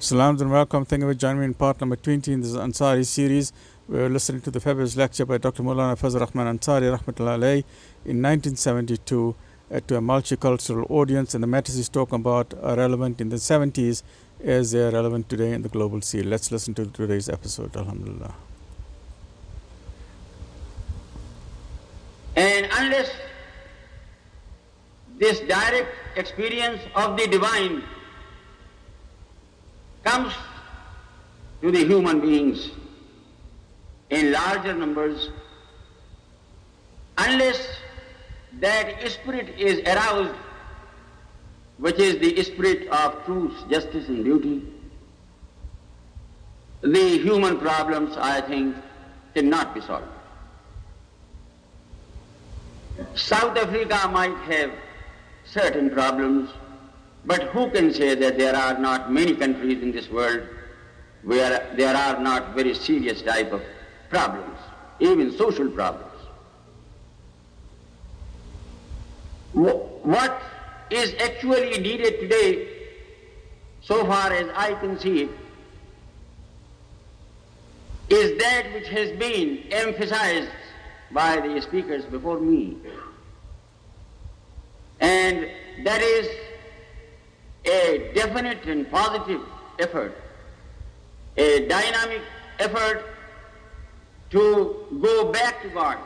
Salams and welcome. Thank you for joining me in part number 20 in this Ansari series. We're listening to the fabulous lecture by Dr. Maulana Fazl Rahman Ansari Rahmatullah Alayhi in 1972 to a multicultural audience, and the matters he's talking about are relevant in the 70s as they are relevant today in the global scene. Let's listen to today's episode. Alhamdulillah. And unless this direct experience of the divine comes to the human beings in larger numbers, unless that spirit is aroused, which is the spirit of truth, justice and duty, the human problems, I think, cannot be solved. South Africa might have certain problems, but who can say that there are not many countries in this world where there are not very serious type of problems, even social problems? What is actually needed today, so far as I can see it, is that which has been emphasized by the speakers before me, and that is a definite and positive effort, a dynamic effort to go back to God,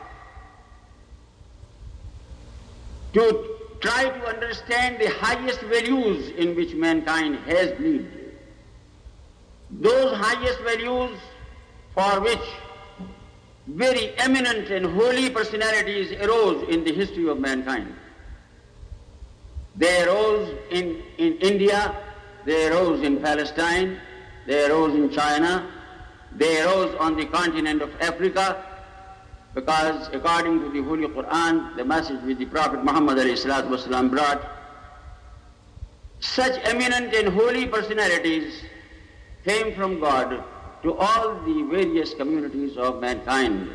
to try to understand the highest values in which mankind has believed. Those highest values for which very eminent and holy personalities arose in the history of mankind. They arose in India, they arose in Palestine, they arose in China, they arose on the continent of Africa, because according to the Holy Quran, the message which the Prophet Muhammad ﷺ brought, such eminent and holy personalities came from God to all the various communities of mankind.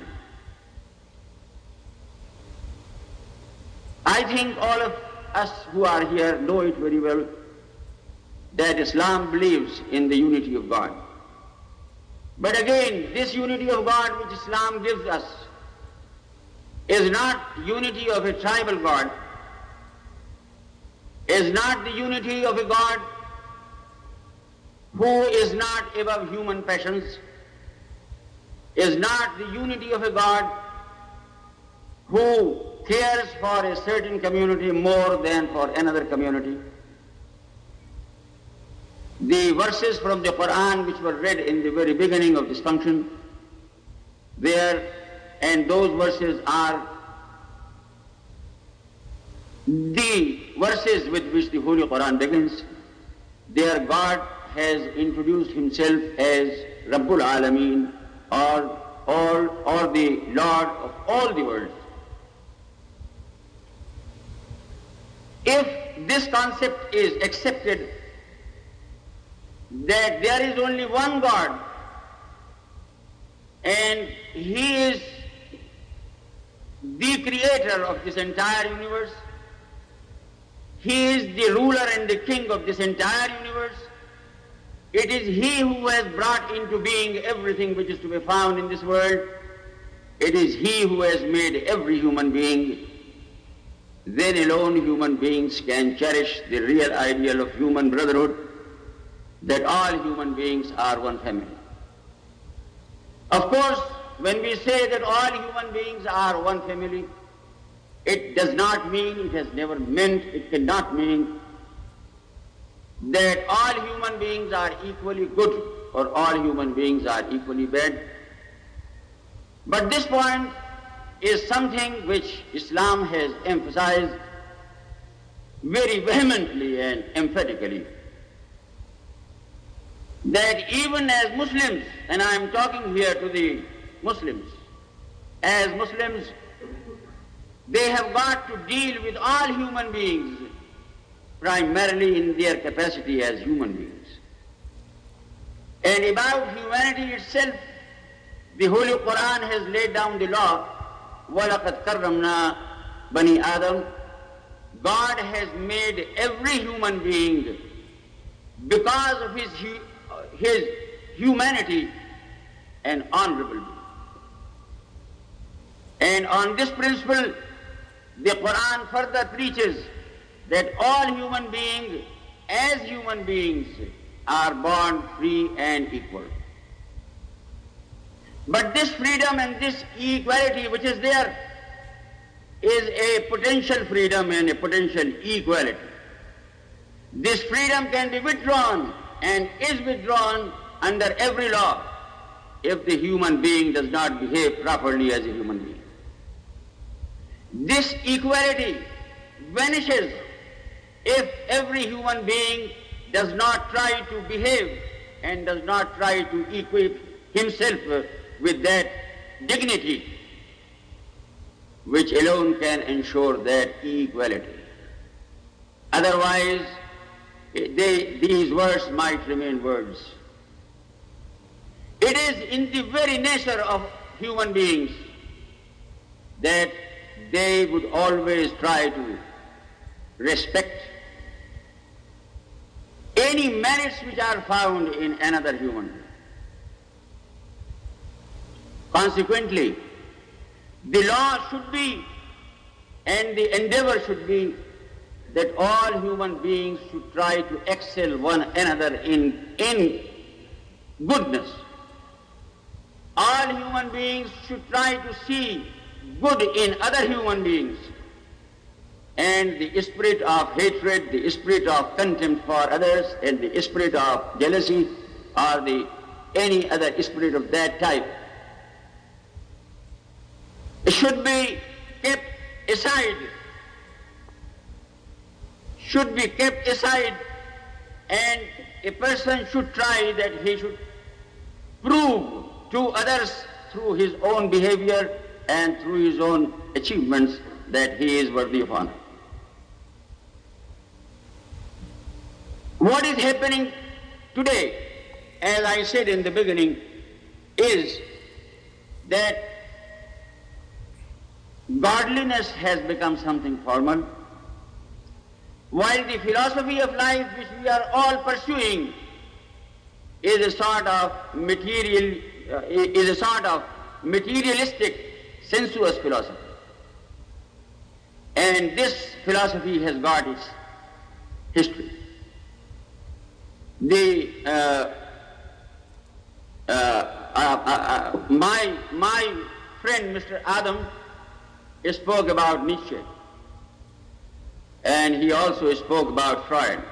I think all of us who are here know it very well that Islam believes in the unity of God. But again, this unity of God which Islam gives us is not unity of a tribal God, is not the unity of a God who is not above human passions, is not the unity of a God who cares for a certain community more than for another community. The verses from the Quran which were read in the very beginning of this function, there, and those verses are the verses with which the Holy Quran begins. There God has introduced himself as Rabbul Alameen, or the Lord of all the worlds. If this concept is accepted, that there is only one God and He is the creator of this entire universe, He is the ruler and the king of this entire universe, it is He who has brought into being everything which is to be found in this world, it is He who has made every human being, then alone human beings can cherish the real ideal of human brotherhood, that all human beings are one family. Of course, when we say that all human beings are one family, it does not mean, it has never meant, it cannot mean that all human beings are equally good or all human beings are equally bad. But this point is something which Islam has emphasized very vehemently and emphatically, that even as Muslims, and I am talking here to the Muslims, as Muslims, they have got to deal with all human beings primarily in their capacity as human beings. And about humanity itself, the Holy Quran has laid down the law, وَلَقَدْ كَرَّمْنَا بَنِي آدَمَ. God has made every human being because of his humanity an honorable being. And on this principle, the Quran further preaches that all human beings, as human beings, are born free and equal. But this freedom and this equality which is there is a potential freedom and a potential equality. This freedom can be withdrawn and is withdrawn under every law if the human being does not behave properly as a human being. This equality vanishes if every human being does not try to behave and does not try to equip himself with that dignity which alone can ensure that equality. Otherwise, these words might remain words. It is in the very nature of human beings that they would always try to respect any merits which are found in another human being. Consequently, the law should be and the endeavor should be that all human beings should try to excel one another in goodness. All human beings should try to see good in other human beings, and the spirit of hatred, the spirit of contempt for others, and the spirit of jealousy or any other spirit of that type should be kept aside, and a person should try that he should prove to others through his own behavior and through his own achievements that he is worthy of honor. What is happening today, as I said in the beginning, is that godliness has become something formal, while the philosophy of life which we are all pursuing is a sort of materialistic, sensuous philosophy. And this philosophy has got its history. My friend Mr. Adam spoke about Nietzsche, and he also spoke about Freud.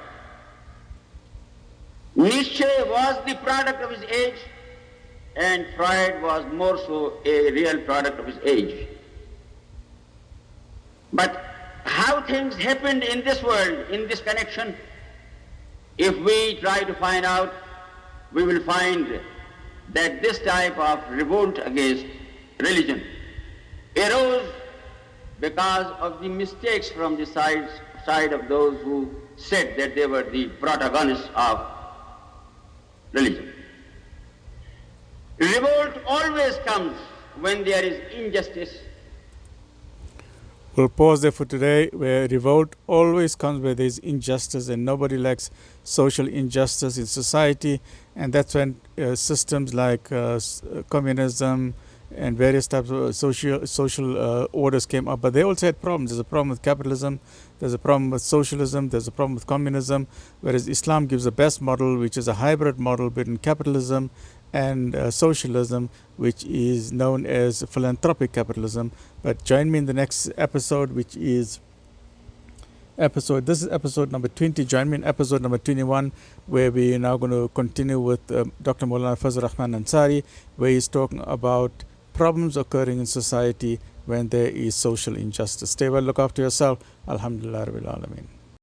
Nietzsche was the product of his age, and Freud was more so a real product of his age. But how things happened in this world, in this connection, if we try to find out, we will find that this type of revolt against religion arose because of the mistakes from the side of those who said that they were the protagonists of religion. Revolt always comes when there is injustice. We'll pause there for today, where revolt always comes where there is injustice, and nobody likes social injustice in society. And that's when systems like communism and various types of social orders came up. But they also had problems. There's a problem with capitalism, there's a problem with socialism, there's a problem with communism, whereas Islam gives the best model, which is a hybrid model between capitalism and socialism, which is known as philanthropic capitalism. But join me in the next episode, which is this is episode number 20. Join me in episode number 21, where we are now going to continue with Dr. Maulana Fazl Rahman Ansari, where he's talking about problems occurring in society when there is social injustice. Stay well, look after yourself. Alhamdulillah Rabbil Alameen.